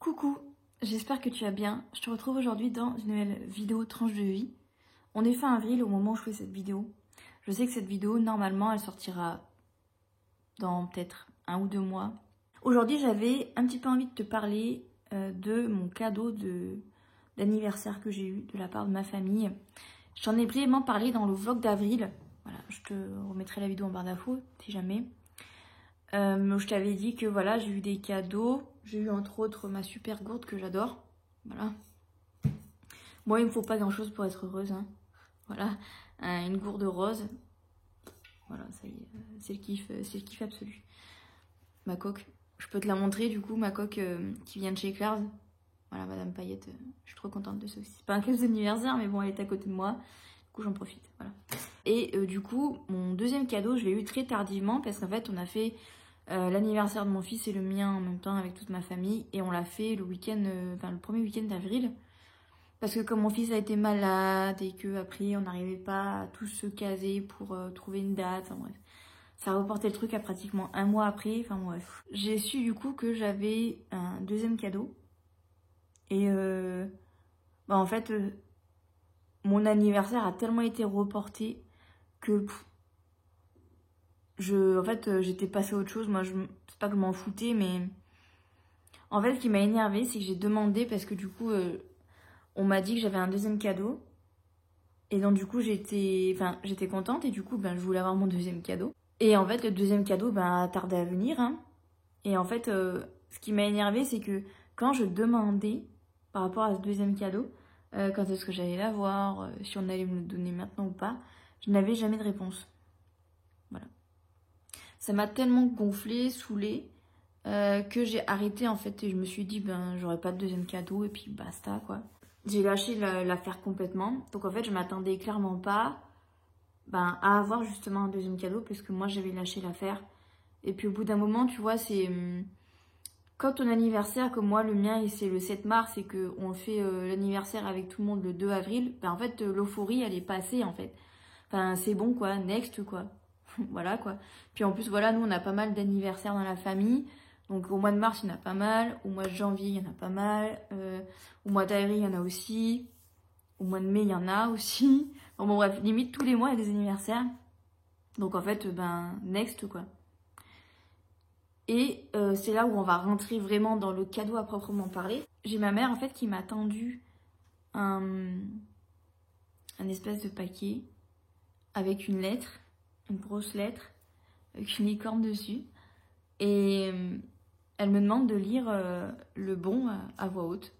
Coucou, j'espère que tu vas bien. Je te retrouve aujourd'hui dans une nouvelle vidéo tranche de vie. On est fin avril au moment où je fais cette vidéo. Je sais que cette vidéo, normalement, elle sortira dans peut-être 1 ou 2 mois. Aujourd'hui, j'avais un petit peu envie de te parler de mon cadeau d'anniversaire que j'ai eu de la part de ma famille. J'en ai brièvement parlé dans le vlog d'avril. Voilà, je te remettrai la vidéo en barre d'infos, si jamais. Je t'avais dit que voilà, j'ai eu des cadeaux. J'ai eu entre autres ma super gourde que j'adore. Voilà. Moi, il me faut pas grand chose pour être heureuse. Hein. Voilà. Une gourde rose. Voilà, ça y est, c'est le kiff absolu. Ma coque. Je peux te la montrer du coup, ma coque qui vient de chez Claire's. Voilà, Madame Paillette, je suis trop contente de ça aussi. C'est pas un cadeau d'anniversaire, mais bon, elle est à côté de moi. Du coup, j'en profite. Voilà. Et du coup, mon deuxième cadeau, je l'ai eu très tardivement parce qu'en fait, on a fait l'anniversaire de mon fils et le mien en même temps avec toute ma famille. Et on l'a fait le week-end, le premier week-end d'avril. Parce que comme mon fils a été malade et qu'après, on n'arrivait pas à tous se caser pour trouver une date. Enfin bref, ça a reporté le truc à pratiquement 1 mois après. Enfin bref. J'ai su du coup que j'avais un deuxième cadeau. Et en fait, mon anniversaire a tellement été reporté que j'étais passée à autre chose. Moi, c'est pas que je m'en foutais, mais en fait, ce qui m'a énervée, c'est que j'ai demandé parce que du coup, on m'a dit que j'avais un deuxième cadeau. Et donc, du coup, j'étais contente et du coup, je voulais avoir mon deuxième cadeau. Et en fait, le deuxième cadeau, a tardé à venir. Hein. Et en fait, ce qui m'a énervée, c'est que quand je demandais par rapport à ce deuxième cadeau, quand est-ce que j'allais l'avoir, si on allait me le donner maintenant ou pas, je n'avais jamais de réponse. Voilà. Ça m'a tellement gonflée, saoulée, que j'ai arrêté en fait et je me suis dit j'aurais pas de deuxième cadeau et puis basta quoi. J'ai lâché l'affaire complètement. Donc en fait je m'attendais clairement pas à avoir justement un deuxième cadeau puisque moi j'avais lâché l'affaire. Et puis au bout d'un moment tu vois c'est... Quand ton anniversaire, comme moi, le mien, c'est le 7 mars et qu'on fait l'anniversaire avec tout le monde le 2 avril, en fait, l'euphorie, elle est passée, en fait. Enfin, c'est bon, quoi, next, quoi. Voilà, quoi. Puis en plus, voilà, nous, on a pas mal d'anniversaires dans la famille. Donc, au mois de mars, il y en a pas mal. Au mois de janvier, il y en a pas mal. Au mois d'avril, il y en a aussi. Au mois de mai, il y en a aussi. Bon, bref, limite, tous les mois, il y a des anniversaires. Donc, en fait, next, quoi. Et c'est là où on va rentrer vraiment dans le cadeau à proprement parler. J'ai ma mère en fait qui m'a tendu un espèce de paquet avec une lettre, une grosse lettre, avec une licorne dessus. Et elle me demande de lire le bon à voix haute.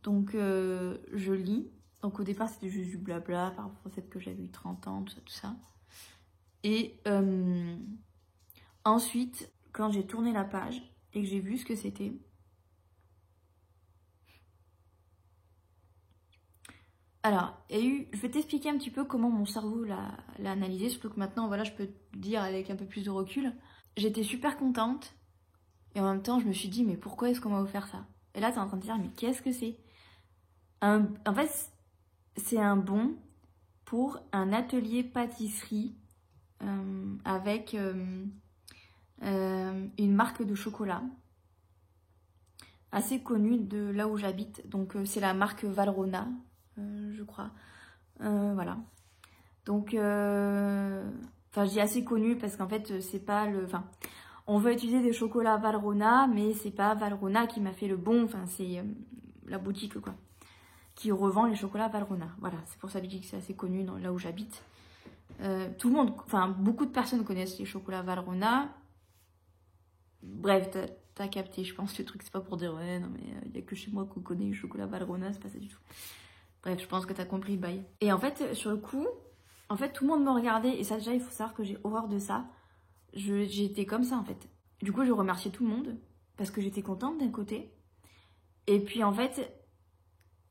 Donc je lis. Donc au départ c'était juste du blabla par rapport au fait que j'avais eu 30 ans, tout ça. Et ensuite... Quand j'ai tourné la page et que j'ai vu ce que c'était, alors, je vais t'expliquer un petit peu comment mon cerveau l'a analysé, surtout que maintenant, voilà, je peux te dire avec un peu plus de recul. J'étais super contente et en même temps, je me suis dit, mais pourquoi est-ce qu'on m'a offert ça? Et là, t'es en train de te dire, mais qu'est-ce que c'est? En fait, c'est un bon pour un atelier pâtisserie avec... une marque de chocolat assez connue de là où j'habite. Donc c'est la marque Valrhona, je crois. Voilà. Donc, je dis assez connue parce qu'en fait c'est pas le... on veut utiliser des chocolats Valrhona, mais c'est pas Valrhona qui m'a fait le bon. C'est la boutique quoi, qui revend les chocolats Valrhona. Voilà, c'est pour ça que je dis que c'est assez connu là où j'habite. Tout le monde, beaucoup de personnes connaissent les chocolats Valrhona. Bref, t'as capté, je pense, le truc, c'est pas pour dire ouais, non mais il y a que chez moi qu'on connaît le chocolat Valrhona, c'est pas ça du tout. Bref, je pense que t'as compris le bail. Et en fait, sur le coup, en fait, tout le monde me regardait, et ça déjà, il faut savoir que j'ai horreur de ça. J'étais comme ça, en fait. Du coup, je remerciais tout le monde, parce que j'étais contente d'un côté. Et puis, en fait,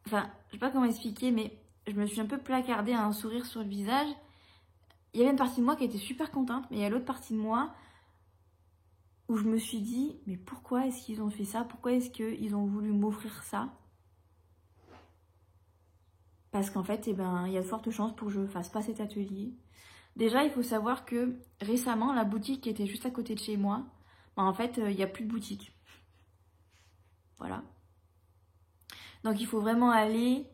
je sais pas comment expliquer, mais je me suis un peu placardée à un sourire sur le visage. Il y avait une partie de moi qui était super contente, mais il y a l'autre partie de moi où je me suis dit, mais pourquoi est-ce qu'ils ont fait ça? Pourquoi est-ce qu'ils ont voulu m'offrir ça? Parce qu'en fait, il y a de fortes chances pour que je ne fasse pas cet atelier. Déjà, il faut savoir que récemment, la boutique qui était juste à côté de chez moi, en fait, il n'y a plus de boutique. Voilà. Donc il faut vraiment aller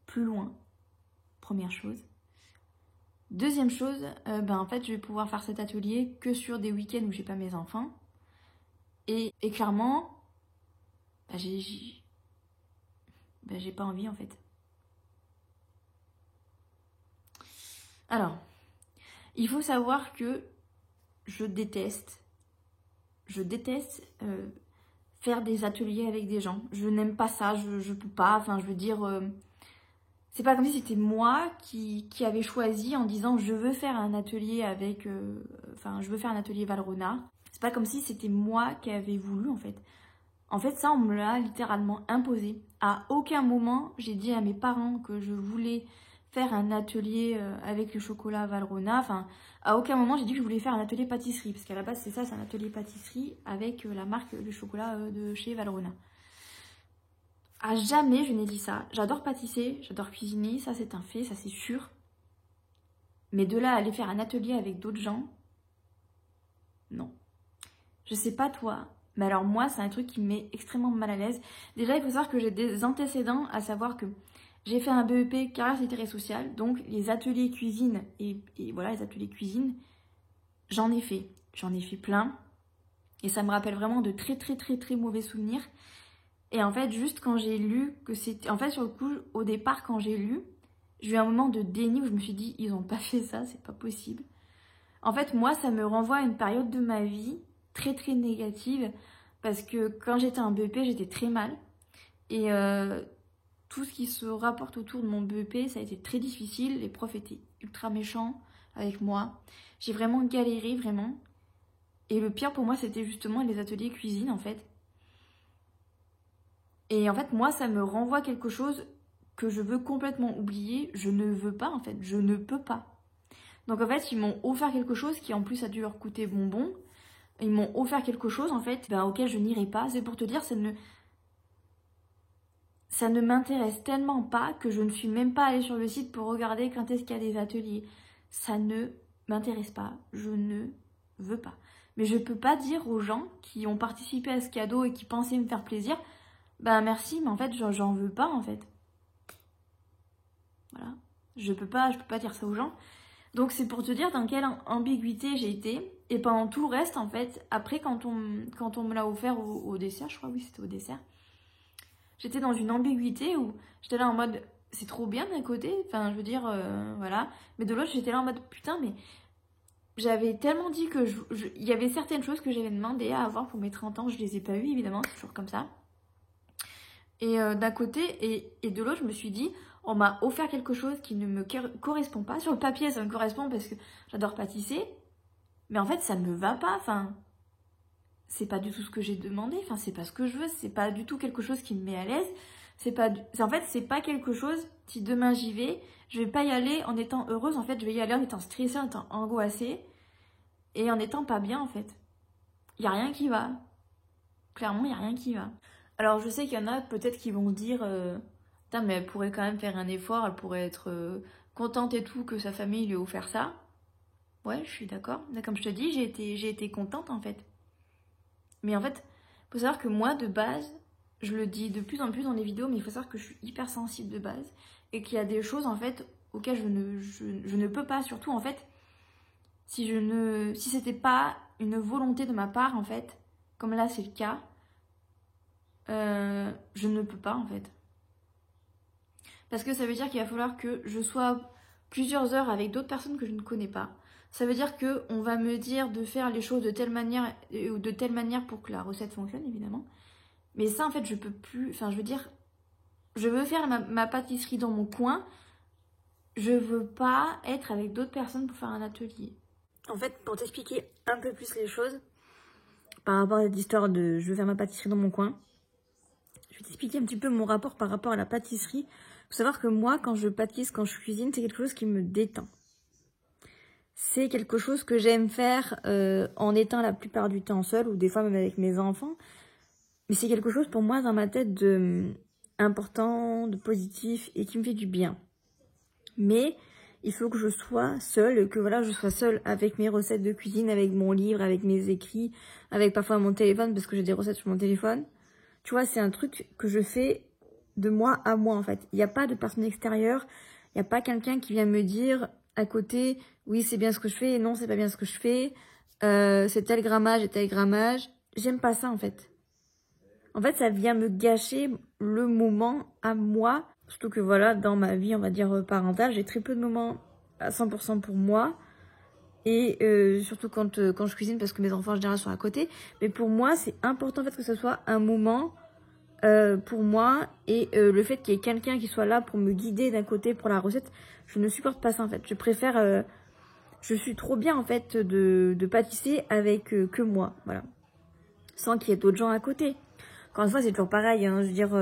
plus loin, première chose. Deuxième chose, en fait je vais pouvoir faire cet atelier que sur des week-ends où j'ai pas mes enfants. Et clairement, j'ai pas envie en fait. Alors, il faut savoir que je déteste faire des ateliers avec des gens. Je n'aime pas ça, je peux pas, enfin je veux dire, c'est pas comme si c'était moi qui avait choisi en disant je veux faire un atelier avec, je veux faire un atelier Valrhona. C'est pas comme si c'était moi qui avais voulu en fait. En fait ça on me l'a littéralement imposé. À aucun moment j'ai dit à mes parents que je voulais faire un atelier avec le chocolat Valrhona. Enfin, à aucun moment j'ai dit que je voulais faire un atelier pâtisserie. Parce qu'à la base, c'est ça, c'est un atelier pâtisserie avec la marque de chocolat de chez Valrhona. À jamais je n'ai dit ça. J'adore pâtisser, j'adore cuisiner, ça c'est un fait, ça c'est sûr. Mais de là à aller faire un atelier avec d'autres gens, non. Je sais pas toi, mais alors moi c'est un truc qui me met extrêmement mal à l'aise. Déjà il faut savoir que j'ai des antécédents, à savoir que j'ai fait un BEP carrière littéraire et sociale, donc les ateliers cuisine et voilà les ateliers cuisine, j'en ai fait plein et ça me rappelle vraiment de très mauvais souvenirs. Et en fait juste quand j'ai lu que c'était, en fait sur le coup au départ quand j'ai lu, j'ai eu un moment de déni où je me suis dit ils ont pas fait ça, c'est pas possible. En fait moi ça me renvoie à une période de ma vie très négative parce que quand j'étais en BEP j'étais très mal et tout ce qui se rapporte autour de mon BEP, ça a été très difficile. Les profs étaient ultra méchants avec moi. J'ai vraiment galéré, vraiment. Et le pire pour moi, c'était justement les ateliers cuisine, en fait. Et en fait, moi, ça me renvoie quelque chose que je veux complètement oublier. Je ne veux pas, en fait. Je ne peux pas. Donc, en fait, ils m'ont offert quelque chose qui, en plus, a dû leur coûter bonbon. Ils m'ont offert quelque chose, en fait, auquel je n'irai pas. C'est pour te dire, ça ne m'intéresse tellement pas que je ne suis même pas allée sur le site pour regarder quand est-ce qu'il y a des ateliers. Ça ne m'intéresse pas. Je ne veux pas. Mais je peux pas dire aux gens qui ont participé à ce cadeau et qui pensaient me faire plaisir, merci, mais en fait, j'en veux pas, en fait. Voilà. Je peux pas dire ça aux gens. Donc c'est pour te dire dans quelle ambiguïté j'ai été. Et pendant tout le reste, en fait, après quand on me l'a offert au dessert, je crois, oui, c'était au dessert, j'étais dans une ambiguïté où j'étais là en mode c'est trop bien d'un côté, enfin je veux dire voilà, mais de l'autre j'étais là en mode putain mais j'avais tellement dit que il y avait certaines choses que j'avais demandé à avoir pour mes 30 ans, je les ai pas eues évidemment, c'est toujours comme ça. Et d'un côté et de l'autre je me suis dit on m'a offert quelque chose qui ne me correspond pas. Sur le papier ça me correspond parce que j'adore pâtisser, mais en fait ça me va pas, enfin c'est pas du tout ce que j'ai demandé, enfin c'est pas ce que je veux, c'est pas du tout quelque chose qui me met à l'aise, en fait c'est pas quelque chose, si demain j'y vais, je vais pas y aller en étant heureuse, en fait je vais y aller en étant stressée, en étant angoissée et en étant pas bien en fait. Y a rien qui va. Clairement y a rien qui va. Alors je sais qu'il y en a peut-être qui vont dire putain mais elle pourrait quand même faire un effort, elle pourrait être contente et tout que sa famille lui ait offert ça. Ouais je suis d'accord, mais comme je te dis j'ai été contente en fait. Mais en fait, il faut savoir que moi, de base, je le dis de plus en plus dans les vidéos, mais il faut savoir que je suis hyper sensible de base et qu'il y a des choses, en fait, auxquelles je ne peux pas, surtout, en fait, si c'était pas une volonté de ma part, en fait, comme là, c'est le cas, je ne peux pas, en fait. Parce que ça veut dire qu'il va falloir que je sois plusieurs heures avec d'autres personnes que je ne connais pas. Ça veut dire qu'on va me dire de faire les choses de telle manière pour que la recette fonctionne, évidemment. Mais ça, en fait, je peux plus... Enfin, je veux dire, je veux faire ma pâtisserie dans mon coin. Je veux pas être avec d'autres personnes pour faire un atelier. En fait, pour t'expliquer un peu plus les choses, par rapport à cette histoire de je veux faire ma pâtisserie dans mon coin, je vais t'expliquer un petit peu mon rapport par rapport à la pâtisserie. Il faut savoir que moi, quand je pâtisse, quand je cuisine, c'est quelque chose qui me détend. C'est quelque chose que j'aime faire en étant la plupart du temps seule ou des fois même avec mes enfants. Mais c'est quelque chose pour moi dans ma tête de important, de positif et qui me fait du bien. Mais il faut que je sois seule, que voilà, je sois seule avec mes recettes de cuisine, avec mon livre, avec mes écrits, avec parfois mon téléphone parce que j'ai des recettes sur mon téléphone. Tu vois, c'est un truc que je fais de moi à moi en fait. Il n'y a pas de personne extérieure, il n'y a pas quelqu'un qui vient me dire à côté, oui c'est bien ce que je fais, non c'est pas bien ce que je fais, c'est tel grammage et tel grammage. J'aime pas ça en fait. En fait ça vient me gâcher le moment à moi. Surtout que voilà, dans ma vie on va dire parentale, j'ai très peu de moments à 100% pour moi. Et surtout quand je cuisine parce que mes enfants en général sont à côté. Mais pour moi c'est important en fait que ce soit un moment pour moi, et le fait qu'il y ait quelqu'un qui soit là pour me guider d'un côté pour la recette, je ne supporte pas ça en fait. Je préfère, je suis trop bien en fait de pâtisser avec que moi, voilà, sans qu'il y ait d'autres gens à côté. Encore une fois c'est toujours pareil, hein, je veux dire,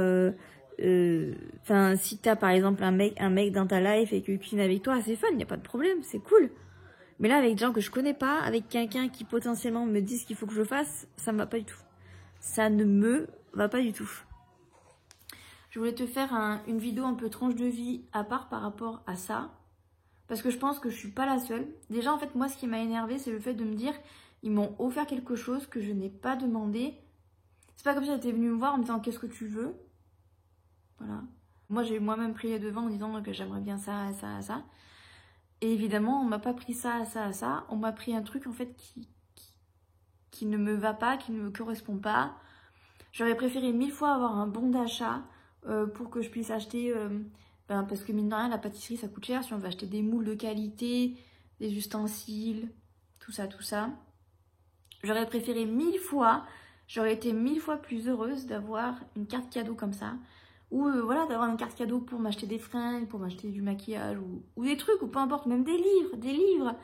enfin si t'as par exemple un mec dans ta life et qu'il cuisine avec toi, c'est fun, y a pas de problème, c'est cool. Mais là avec des gens que je connais pas, avec quelqu'un qui potentiellement me dit ce qu'il faut que je fasse, ça me va pas du tout. Ça ne me va pas du tout. Je voulais te faire une vidéo un peu tranche de vie à part par rapport à ça. Parce que je pense que je suis pas la seule. Déjà en fait moi ce qui m'a énervée c'est le fait de me dire ils m'ont offert quelque chose que je n'ai pas demandé. C'est pas comme si j'étais venue me voir en me disant qu'est-ce que tu veux. Voilà. Moi j'ai moi-même pris les devants en disant que j'aimerais bien ça, ça, ça. Et évidemment on m'a pas pris ça, ça, ça. On m'a pris un truc en fait qui ne me va pas, qui ne me correspond pas. J'aurais préféré 1000 fois avoir un bon d'achat pour que je puisse acheter, parce que mine de rien, la pâtisserie ça coûte cher. Si on veut acheter des moules de qualité, des ustensiles, tout ça, tout ça. J'aurais préféré 1000 fois, j'aurais été 1000 fois plus heureuse d'avoir une carte cadeau comme ça. Ou voilà, d'avoir une carte cadeau pour m'acheter des fringues, pour m'acheter du maquillage, ou des trucs, ou peu importe, même des livres.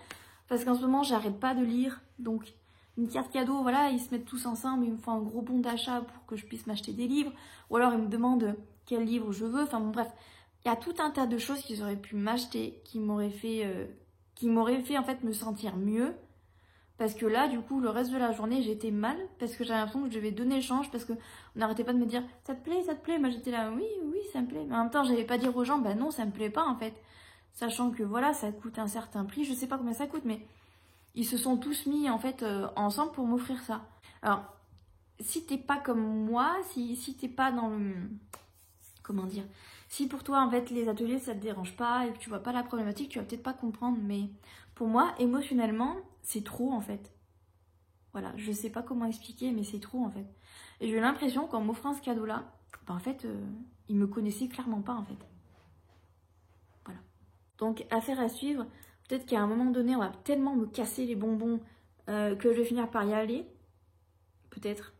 Parce qu'en ce moment, j'arrête pas de lire, donc... Une carte cadeau, voilà, ils se mettent tous ensemble, ils me font un gros bon d'achat pour que je puisse m'acheter des livres. Ou alors ils me demandent quel livre je veux. Enfin bon bref, il y a tout un tas de choses qu'ils auraient pu m'acheter, qui m'auraient fait en fait me sentir mieux. Parce que là, du coup, le reste de la journée, j'étais mal. Parce que j'avais l'impression que je devais donner le change. Parce qu'on n'arrêtait pas de me dire, ça te plaît, ça te plaît. Moi j'étais là, oui, oui, ça me plaît. Mais en même temps, j'avais pas dire aux gens, bah non, ça me plaît pas en fait. Sachant que voilà, ça coûte un certain prix. Je sais pas combien ça coûte, mais... Ils se sont tous mis en fait ensemble pour m'offrir ça. Alors, si t'es pas comme moi, si t'es pas dans le... Comment dire? Si pour toi en fait les ateliers ça te dérange pas et que tu vois pas la problématique, tu vas peut-être pas comprendre. Mais pour moi, émotionnellement, c'est trop en fait. Voilà, je sais pas comment expliquer, mais c'est trop en fait. Et j'ai eu l'impression qu'en m'offrant ce cadeau-là, bah, en fait, ils me connaissaient clairement pas en fait. Voilà. Donc, affaire à suivre. Peut-être qu'à un moment donné, on va tellement me casser les bonbons que je vais finir par y aller. Peut-être.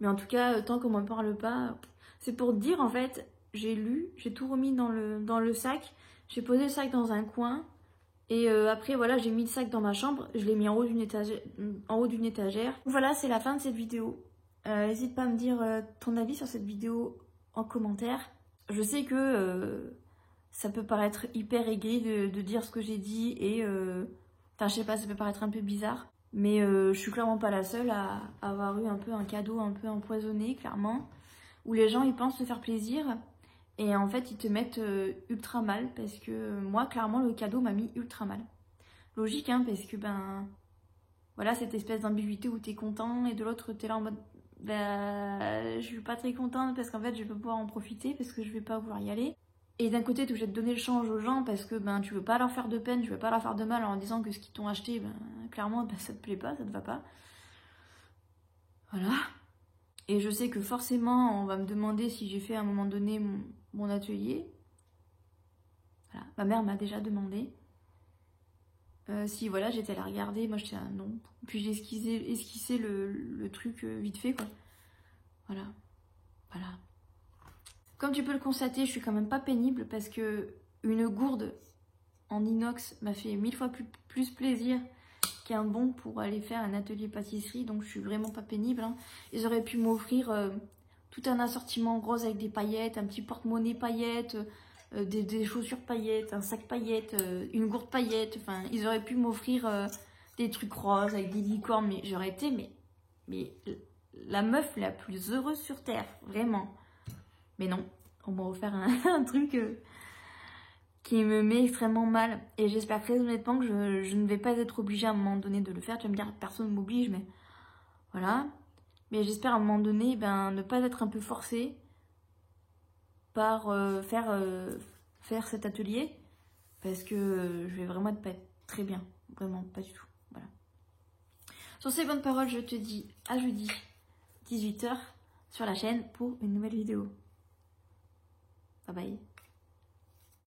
Mais en tout cas, tant qu'on m'en parle pas... C'est pour dire, en fait, j'ai lu, j'ai tout remis dans le sac. J'ai posé le sac dans un coin. Et après, voilà, j'ai mis le sac dans ma chambre. Je l'ai mis en haut d'une étagère. Voilà, c'est la fin de cette vidéo. N'hésite pas à me dire ton avis sur cette vidéo en commentaire. Je sais que... ça peut paraître hyper aigri de dire ce que j'ai dit et... Enfin, je sais pas, ça peut paraître un peu bizarre. Mais je suis clairement pas la seule à avoir eu un peu un cadeau un peu empoisonné, clairement. Où les gens, ils pensent se faire plaisir. Et en fait, ils te mettent ultra mal. Parce que moi, clairement, le cadeau m'a mis ultra mal. Logique, hein, parce que, ben... Voilà, cette espèce d'ambiguïté où t'es content et de l'autre, t'es là en mode... Ben, je suis pas très contente parce qu'en fait, je vais pas pouvoir en profiter parce que je vais pas vouloir y aller. Et d'un côté, tu es obligé de donner le change aux gens parce que ben, tu veux pas leur faire de peine, tu veux pas leur faire de mal en disant que ce qu'ils t'ont acheté, ben, clairement, ben, ça te plaît pas, ça te va pas. Voilà. Et je sais que forcément, on va me demander si j'ai fait à un moment donné mon atelier. Voilà. Ma mère m'a déjà demandé. Si voilà, j'étais allée regarder, moi j'étais là, non. Puis j'ai esquissé le truc vite fait, quoi. Voilà. Voilà. Comme tu peux le constater, je suis quand même pas pénible parce que une gourde en inox m'a fait 1000 fois plus plaisir qu'un bon pour aller faire un atelier pâtisserie. Donc je suis vraiment pas pénible. Hein. Ils auraient pu m'offrir tout un assortiment rose avec des paillettes, un petit porte-monnaie paillettes, des chaussures paillettes, un sac paillettes, une gourde paillettes. Enfin, ils auraient pu m'offrir des trucs roses avec des licornes. Mais j'aurais été mais la meuf la plus heureuse sur Terre. Vraiment. Mais non, on m'a offert un truc qui me met extrêmement mal. Et j'espère très honnêtement que je ne vais pas être obligée à un moment donné de le faire. Tu vas me dire, personne ne m'oblige, mais voilà. Mais j'espère à un moment donné, ben, ne pas être un peu forcée par faire cet atelier parce que je vais vraiment pas être très bien, vraiment pas du tout. Voilà. Sur ces bonnes paroles, je te dis à jeudi 18 h sur la chaîne pour une nouvelle vidéo. Bye bye.